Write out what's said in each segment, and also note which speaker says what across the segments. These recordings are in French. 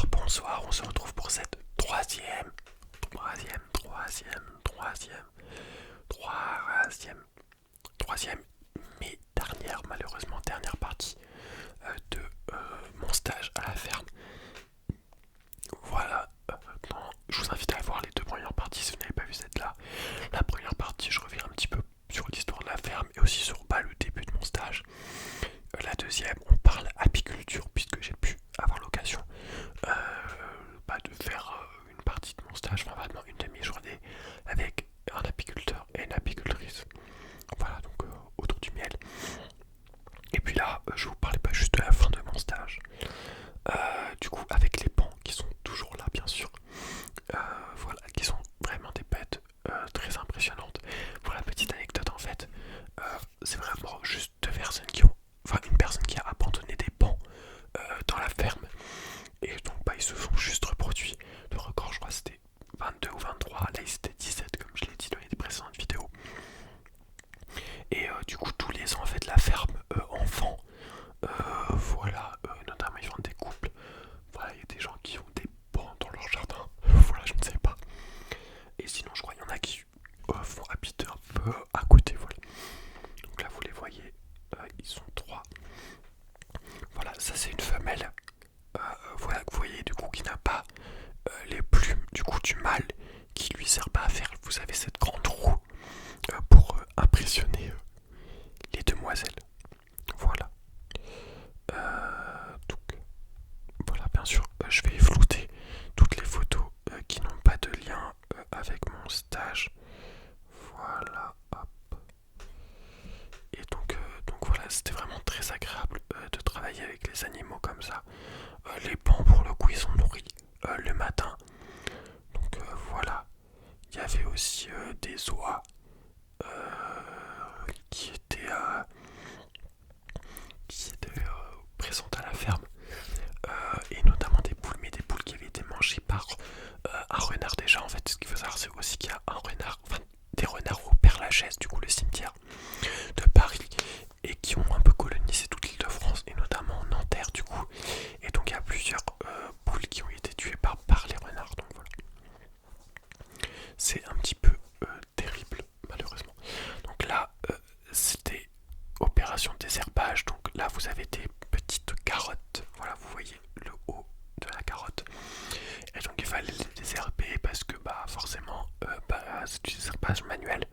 Speaker 1: bonsoir, on se retrouve pour cette troisième, troisième, mais malheureusement dernière partie de mon stage à la ferme. Voilà, je vous invite à voir les deux premières parties si vous n'avez pas vu celle-là. La première partie, je reviens un petit peu sur l'histoire de la ferme et aussi sur le début de mon stage. La deuxième, on parle apiculture puisque j'ai pu avoir l'occasion de faire une partie de mon stage, enfin vraiment une demi-journée avec un apiculteur et une apicultrice. Voilà, donc autour du miel. Et puis là, je vous parlais pas juste de la fin de mon stage. Du coup, avec les pans qui sont toujours là, bien sûr. Voilà, qui sont vraiment des bêtes très impressionnantes. Pour la petite anecdote, en fait, c'est vraiment juste deux personnes qui ont, enfin une personne qui a abandonné des pans dans la ferme. Et donc ils se sont juste reproduits. Le record, je crois, c'était 22 ou 23. Là, c'était 17, comme je l'ai dit dans les précédentes vidéos. Et du coup, tous les ans, en fait, la ferme enfant, notamment ils vendent des couples. Voilà, il y a des gens qui ont des bancs dans leur jardin. Voilà, je ne sais pas. Et sinon, je crois qu'il y en a qui vont habiter un peu à côté. Voilà. Donc là, vous les voyez, ils sont trois. Voilà, ça c'est une femelle. Voilà, que vous voyez du coup qui n'a pas les plumes du coup du mâle qui lui sert pas à faire, vous avez cette grande roue pour impressionner les demoiselles. Voilà. Donc voilà, bien sûr, je vais flouter toutes les photos qui n'ont pas de lien avec mon stage. Voilà, hop. Et donc voilà, c'était vraiment très agréable de travailler avec les animaux comme ça. Les pans pour le coup ils sont nourris le matin. Donc voilà. Il y avait aussi des oies qui étaient, présentes à la ferme. Et notamment des poules, mais des poules qui avaient été mangées par un renard déjà. En fait, ce qu'il faut savoir, c'est aussi qu'il y a un renard, enfin des renards au Père-Lachaise, du coup le cimetière de Paris, et qui ont un peu colonisé toute l'île de France, et notamment Nanterre du coup. Et donc il y a plusieurs poules qui ont été tuées par les renards. Donc voilà. C'est un petit peu terrible, malheureusement. Donc là, c'était opération désherbage. Donc là, vous avez des petites carottes. Voilà, vous voyez le haut de la carotte. Et donc il fallait les désherber parce que forcément, c'est du désherbage manuel.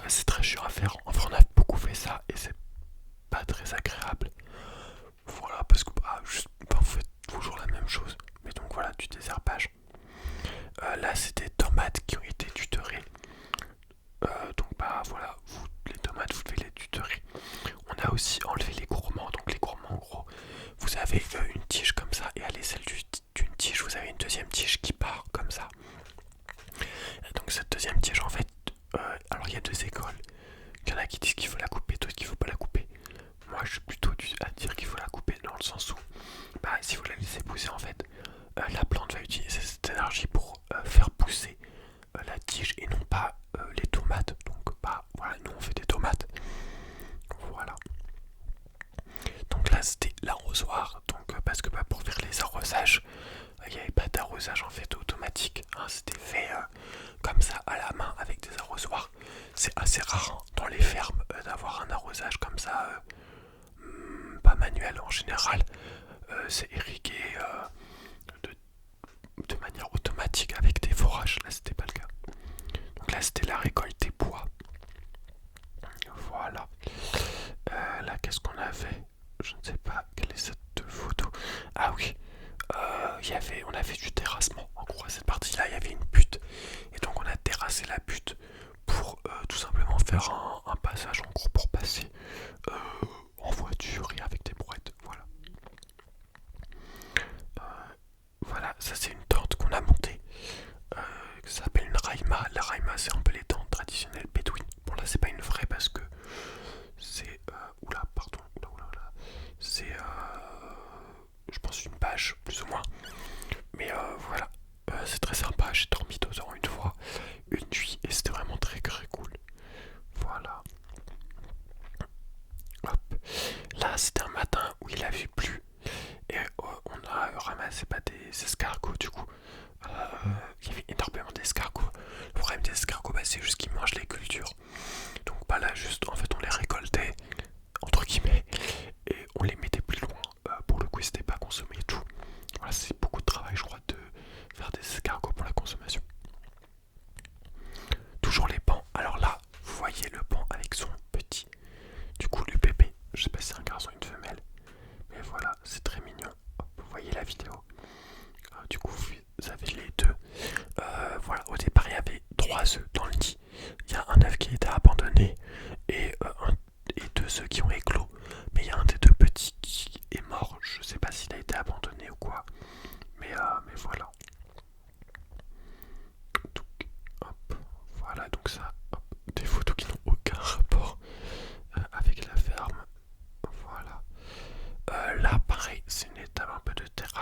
Speaker 1: C'est très chiant à faire. Enfin, on a beaucoup fait ça et c'est pas très agréable. Voilà, parce que vous faites toujours la même chose. Mais donc voilà, du désherbage. Là, c'est des tomates qui ont été tutorées. Donc voilà, les tomates, vous devez les tutorer. On a aussi enlevé les gourmands. Donc les gourmands, en gros, vous avez une tige comme ça, et à l'aisselle d'une tige, vous avez une deuxième tige qui part comme ça. Et donc cette deuxième tige, en fait, alors il y a deux écoles. Il y en a qui disent qu'il faut la couper, d'autres qu'il faut pas la couper. Moi, je suis plutôt à dire qu'il faut la couper dans le sens où, si vous la laissez pousser, en fait, la plante va utiliser cette énergie pour faire pousser la tige et non pas les tomates. Donc voilà, nous on fait des tomates. Voilà. Donc là c'était l'arrosoir. Donc parce que pour faire les arrosages, il n'y avait pas d'arrosage en fait automatique. Hein, c'était fait comme ça à la main avec des arrosoirs. C'est assez rare dans les fermes d'avoir un arrosage comme ça, pas manuel en général. C'est irrigué de manière automatique avec des forages. Là c'était pas le cas. Donc là c'était la récolte des bois. Voilà. Là qu'est-ce qu'on avait? Je ne sais pas quelle est cette photo. Ah oui. On a fait du terrassement. En gros à cette partie là il y avait une butte. Et donc on a terrassé la butte pour tout simplement faire un passage en gros pour passer en voiture et avec des brouettes. Voilà. Voilà, ça c'est une tente qu'on a montée. Ça s'appelle une raïma. La raïma c'est un peu les tentes traditionnelles bédouines. Bon là c'est pas une vraie parce que c'est c'est je pense une bâche plus ou moins. Mais voilà, c'est très sympa. J'ai dormi dedans une fois, une nuit, et c'était vraiment très très cool. Voilà. Hop. Là c'était un matin où il avait plu et on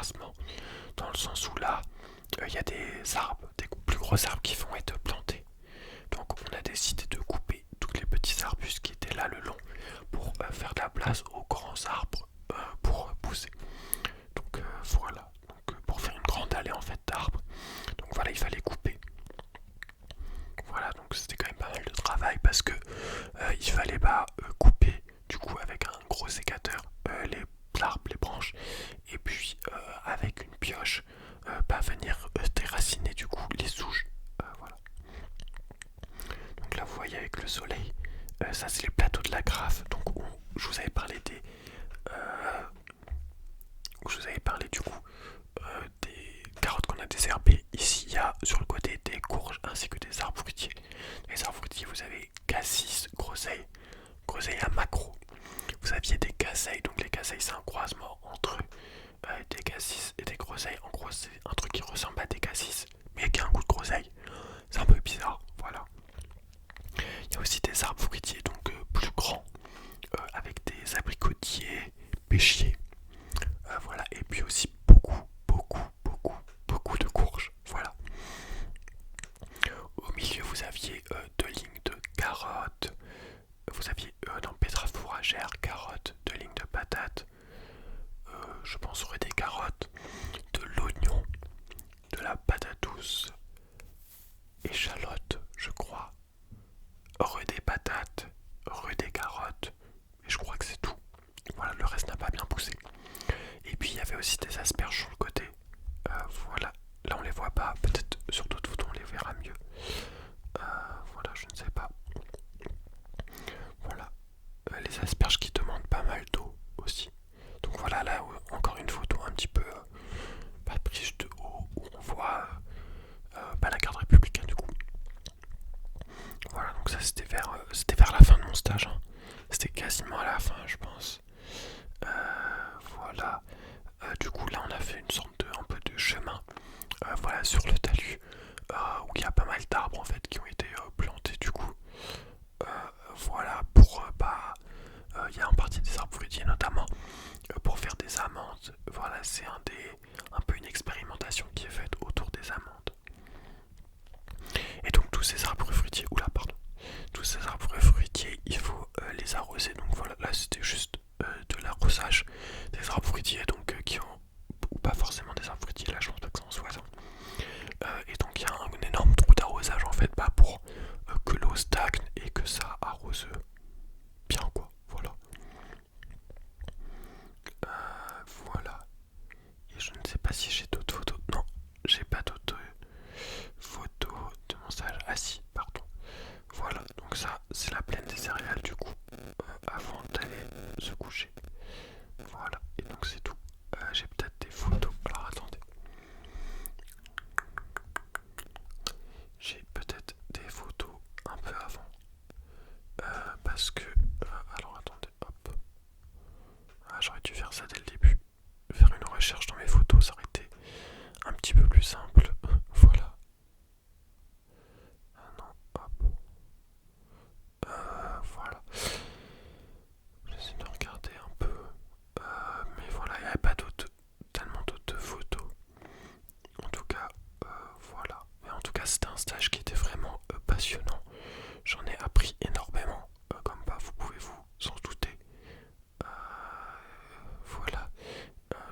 Speaker 1: terrassement, dans le sens où là, il y a des arbres, des plus gros arbres qui vont être plantés. Donc on a décidé de couper tous les petits arbustes qui étaient là le long pour faire de la place aux grands arbres pour pousser. Donc voilà, donc, pour faire une grande allée en fait d'arbres. Donc voilà, il fallait couper. Voilà, donc c'était quand même pas mal de travail parce que il fallait couper du coup avec un gros sécateur les arbres, les branches, et puis avec une pioche venir déraciner du coup les souches. Voilà. Donc là vous voyez avec le soleil, ça c'est les plateaux de la Grafe. Donc je vous avais parlé des je vous avais parlé du coup des carottes qu'on a désherbées. Ici il y a sur le côté des courges ainsi que des arbres fruitiers. Les arbres fruitiers, vous avez cassis, groseille, groseille à macro. Vous aviez des casseilles, donc les casseilles c'est un croisement entre des cassis et des groseilles. En gros c'est un truc qui ressemble à des cassis mais qui a un goût de groseille. C'est un peu bizarre, voilà. Il y a aussi des arbres fruitiers donc plus grands avec des abricotiers, pêchiers. Voilà, et puis aussi beaucoup de courges. Voilà. Au milieu, vous aviez deux lignes de carottes. Vous aviez dans betterave fourragère, carottes, deux lignes de patates. Je pense aurait des carottes, de l'oignon, de la patate douce, échalote, je crois. Rue des patates, rue des carottes. Et je crois que c'est tout. Voilà, le reste n'a pas bien poussé. Et puis il y avait aussi des asperges sur le côté. Voilà, là on les voit pas. Peut-être sur d'autres photos on les verra mieux. Voilà, je ne sais pas. Voilà, les asperges qui demandent pas mal d'eau aussi. Donc voilà, là encore une photo un petit peu prise de haut où on voit la garde républicaine du coup. Voilà, donc ça c'était vers la fin de mon stage. Hein. C'était quasiment à la fin, je pense. Voilà. Du coup là on a fait une sorte de un peu de chemin. Voilà, sur le talus où il y a pas mal d'arbres en fait qui ont été plantés du coup. Voilà, pour il y a en partie des arbres fruitiers notamment pour faire des amandes. Voilà, c'est un peu une expérimentation qui est faite autour des amandes. Et donc tous ces arbres fruitiers, tous ces arbres fruitiers, il faut les arroser. Donc voilà, là c'était juste de l'arrosage des arbres fruitiers, donc qui ont, ou pas forcément des arbres fruitiers, là je pense pas que ça en soit ça. Et donc il y a un énorme trou d'arrosage en fait, pour que l'eau stagne et que ça arrose bien quoi, voilà. Voilà. Et je ne sais pas si j'ai d'autres photos. Non, j'ai pas d'autres photos de mon stage. Ah si, pardon. Voilà, donc ça c'est la plaine des céréales du coup, avant d'aller se coucher. Voilà, et donc c'est tout. J'ai peut-être des photos. Alors attendez. J'ai peut-être des photos un peu avant. Parce que... alors attendez, hop. J'aurais dû faire ça dès le début. Faire une recherche dans mes photos, ça aurait été un petit peu plus simple. Voilà. Non, hop. Voilà. J'essaie de regarder un peu. Mais voilà, il n'y avait pas tellement d'autres photos. En tout cas, voilà. Mais en tout cas, c'était un stage qui était vraiment passionnant. J'en ai appris énormément, comme vous pouvez vous en douter. Voilà.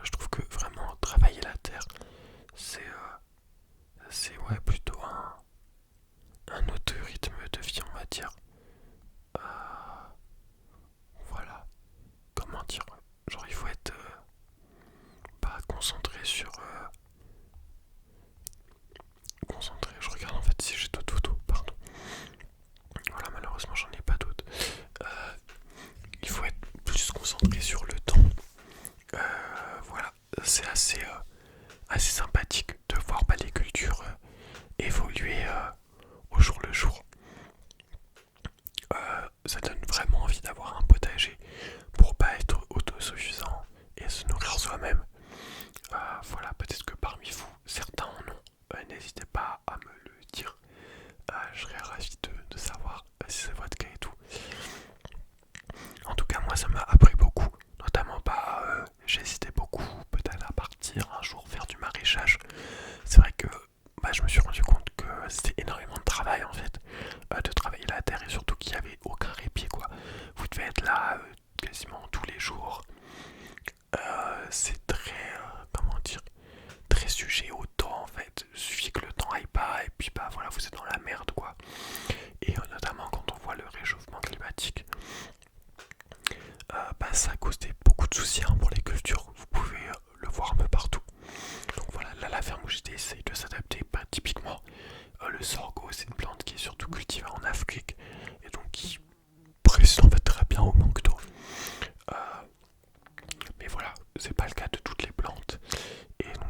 Speaker 1: Je trouve que vraiment travailler la terre, c'est ouais, plutôt un autre rythme de vie, on va dire. Voilà. Comment dire, genre il faut être pas concentré sur concentré. Je regarde en fait si j'ai d'autres photos, pardon. Voilà, malheureusement j'en ai pas d'autres. Il faut être plus concentré sur le temps. Voilà, c'est assez sympathique de voir les cultures évoluer au jour le jour. Ça donne vraiment envie d'avoir un potager pour pas être autosuffisant et se nourrir soi-même. Voilà, peut-être que parmi vous, certains en ont. N'hésitez pas à me le dire. Je serais ravi de savoir si c'est votre cas et tout. En tout cas, moi, ça m'a appris beaucoup. Notamment, j'hésitais beaucoup peut-être à partir un c'est très, comment dire, très sujet au temps en fait. Il suffit que le temps aille pas et puis bah voilà, vous êtes dans la merde quoi. Et notamment quand on voit le réchauffement climatique, bah, ça cause beaucoup de soucis hein, pour les cultures. Vous pouvez le voir un peu partout. Donc voilà, là la ferme où j'étais essaye de s'adapter. Bah, typiquement, le sorgho c'est une plante qui est surtout cultivée en Afrique et donc qui résiste en fait très bien au manque d'eau. Mais voilà, c'est pas le cas de toutes les plantes. Et donc